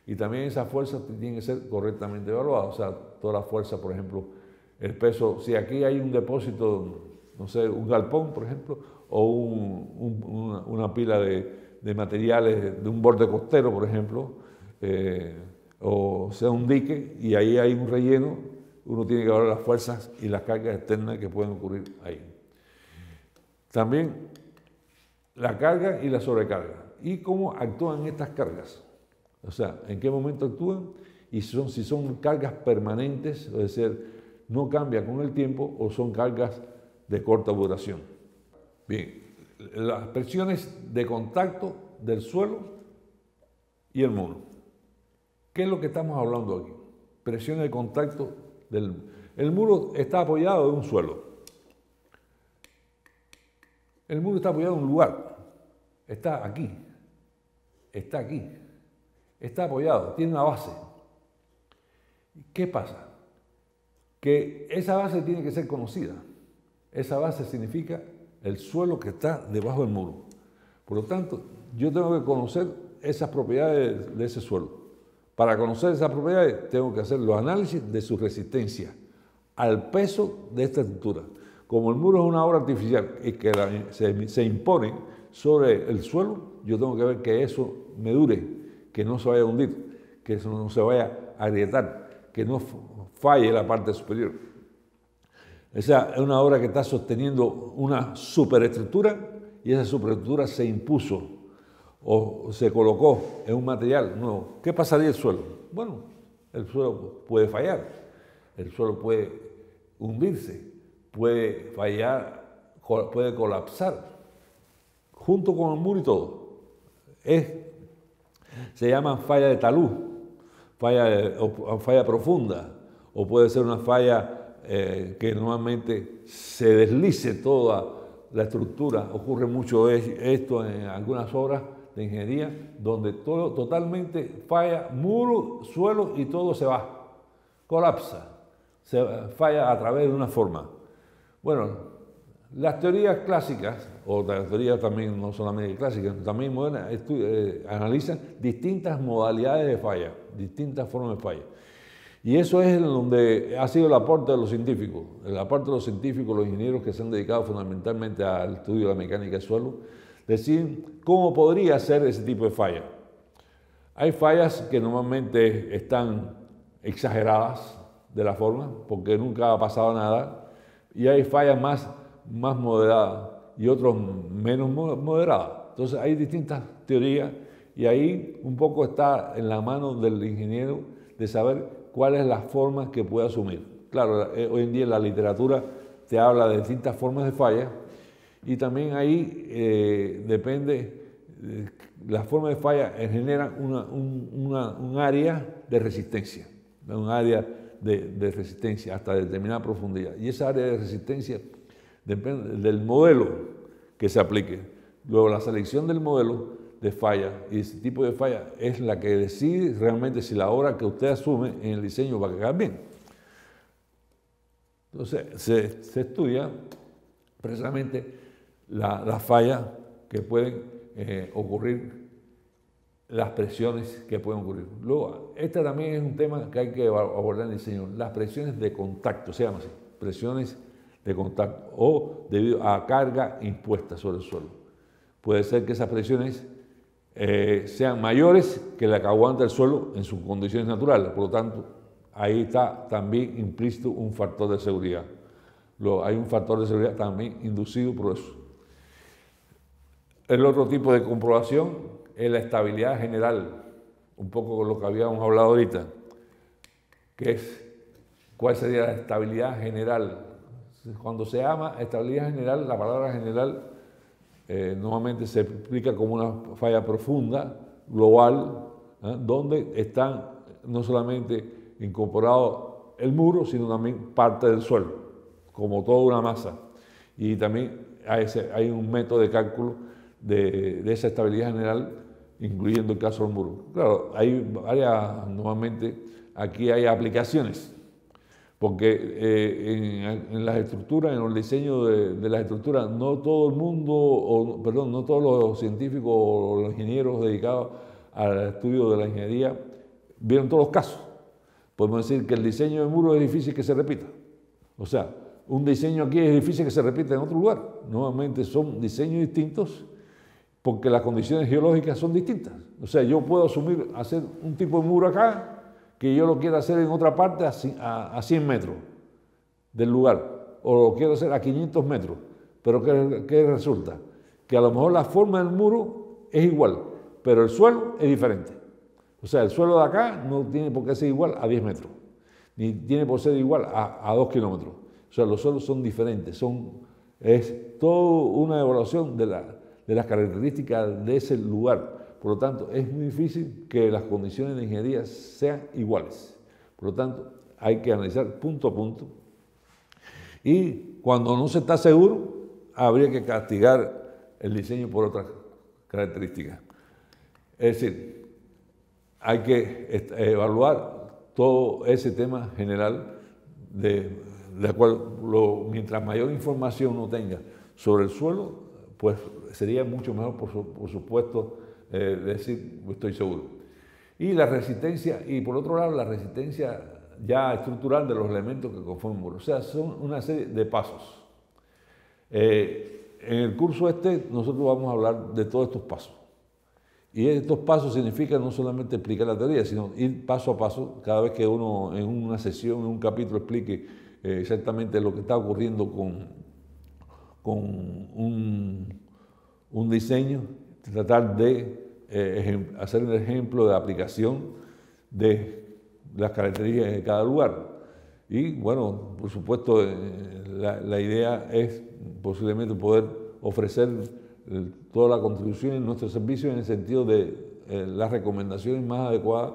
Y también esas fuerzas tienen que ser correctamente evaluadas, o sea, toda la fuerza, por ejemplo, el peso, si aquí hay un depósito, no sé, un galpón, por ejemplo, o una pila de materiales de un borde costero, por ejemplo, o sea, un dique, y ahí hay un relleno, uno tiene que evaluar las fuerzas y las cargas externas que pueden ocurrir ahí. También la carga y la sobrecarga. ¿Y cómo actúan estas cargas? O sea, ¿en qué momento actúan? Y si son cargas permanentes, es decir, no cambia con el tiempo o son cargas de corta duración. Bien, las presiones de contacto del suelo y el muro. ¿Qué es lo que estamos hablando aquí? Presiones de contacto del... El muro está apoyado en un suelo. El muro está apoyado en un lugar. Está aquí. Está aquí. Está apoyado, tiene una base. ¿Qué pasa? Que esa base tiene que ser conocida. Esa base significa el suelo que está debajo del muro. Por lo tanto, yo tengo que conocer esas propiedades de ese suelo. Para conocer esas propiedades, tengo que hacer los análisis de su resistencia al peso de esta estructura. Como el muro es una obra artificial y que se impone sobre el suelo, yo tengo que ver que eso me dure, que no se vaya a hundir, que eso no se vaya a agrietar, que no falle la parte superior. Esa es una obra que está sosteniendo una superestructura y esa superestructura se impuso o se colocó en un material nuevo. ¿Qué pasaría el suelo? Bueno, el suelo puede fallar, el suelo puede hundirse, puede fallar, puede colapsar, junto con el muro y todo. Se llama falla de talud, falla profunda, o puede ser una falla que normalmente se deslice toda la estructura. Ocurre mucho esto en algunas obras de ingeniería, donde todo totalmente falla, muro, suelo y todo se va, colapsa, se falla a través de una forma. Bueno, las teorías clásicas, o las teorías también no solamente clásicas, también modernas, analizan distintas modalidades de falla, distintas formas de falla. Y eso es donde ha sido el aporte de los científicos. El aporte de los científicos, los ingenieros que se han dedicado fundamentalmente al estudio de la mecánica del suelo, decir cómo podría ser ese tipo de falla. Hay fallas que normalmente están exageradas de la forma, porque nunca ha pasado nada, y hay fallas más moderadas y otras menos moderadas. Entonces hay distintas teorías y ahí un poco está en la mano del ingeniero de saber cuál es la forma que puede asumir. Claro, hoy en día la literatura te habla de distintas formas de falla y también ahí depende, las formas de falla generan un área de resistencia, un área de resistencia hasta determinada profundidad. Y esa área de resistencia depende del modelo que se aplique. Luego la selección del modelo de falla y ese tipo de falla es la que decide realmente si la obra que usted asume en el diseño va a quedar bien. Entonces se estudia precisamente las fallas que pueden ocurrir, las presiones que pueden ocurrir. Luego, este también es un tema que hay que abordar en el diseño, las presiones de contacto, se llama así, presiones de contacto o debido a carga impuesta sobre el suelo. Puede ser que esas presiones sean mayores que la que aguanta el suelo en sus condiciones naturales, por lo tanto, ahí está también implícito un factor de seguridad. Luego, hay un factor de seguridad también inducido por eso. El otro tipo de comprobación es la estabilidad general, un poco con lo que habíamos hablado ahorita, que es cuál sería la estabilidad general. Cuando se llama estabilidad general, la palabra general normalmente se explica como una falla profunda, global, donde están no solamente incorporados el muro, sino también parte del suelo, como toda una masa. Y también hay un método de cálculo de esa estabilidad general, incluyendo el caso del muro. Claro, hay varias, normalmente aquí hay aplicaciones, porque en las estructuras, en el diseño de las estructuras, no todo el mundo, no todos los científicos o los ingenieros dedicados al estudio de la ingeniería vieron todos los casos. Podemos decir que el diseño de muro es difícil que se repita. O sea, un diseño aquí es difícil que se repita en otro lugar. Normalmente son diseños distintos porque las condiciones geológicas son distintas. O sea, yo puedo asumir hacer un tipo de muro acá que yo lo quiero hacer en otra parte a 100 metros del lugar, o lo quiero hacer a 500 metros. Pero ¿qué resulta? Que a lo mejor la forma del muro es igual, pero el suelo es diferente. O sea, el suelo de acá no tiene por qué ser igual a 10 metros. ni tiene por ser igual a 2 kilómetros. O sea, los suelos son diferentes, es toda una evaluación de las características de ese lugar. Por lo tanto, es muy difícil que las condiciones de ingeniería sean iguales. Por lo tanto, hay que analizar punto a punto. Y cuando no se está seguro, habría que castigar el diseño por otras características. Es decir, hay que evaluar todo ese tema general de acuerdo, mientras mayor información uno tenga sobre el suelo, pues sería mucho mejor, por supuesto, decir, estoy seguro. Y la resistencia, y por otro lado, la resistencia ya estructural de los elementos que conforman el muro. O sea, son una serie de pasos. En el curso nosotros vamos a hablar de todos estos pasos. Y estos pasos significan no solamente explicar la teoría, sino ir paso a paso, cada vez que uno en una sesión, en un capítulo, explique exactamente lo que está ocurriendo con un diseño, tratar de hacer un ejemplo de aplicación de las características de cada lugar. Y bueno, por supuesto, la idea es posiblemente poder ofrecer toda la contribución en nuestro servicio en el sentido de las recomendaciones más adecuadas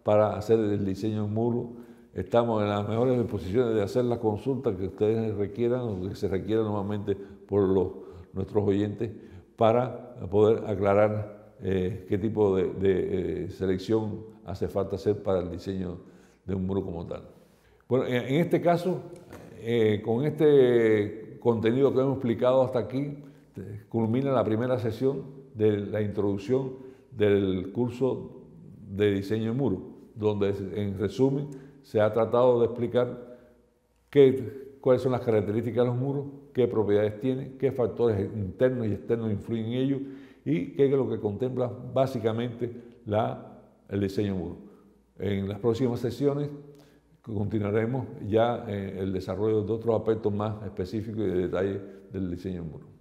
para hacer el diseño del muro. Estamos en las mejores disposiciones de hacer las consultas que ustedes requieran o que se requieran normalmente por nuestros oyentes para poder aclarar qué tipo de selección hace falta hacer para el diseño de un muro como tal. Bueno, en este caso, con este contenido que hemos explicado hasta aquí, culmina la primera sesión de la introducción del curso de diseño de muro, donde en resumen se ha tratado de explicar cuáles son las características de los muros, qué propiedades tienen, qué factores internos y externos influyen en ellos y qué es lo que contempla básicamente el diseño de muro. En las próximas sesiones continuaremos ya el desarrollo de otros aspectos más específicos y de detalle del diseño de muro.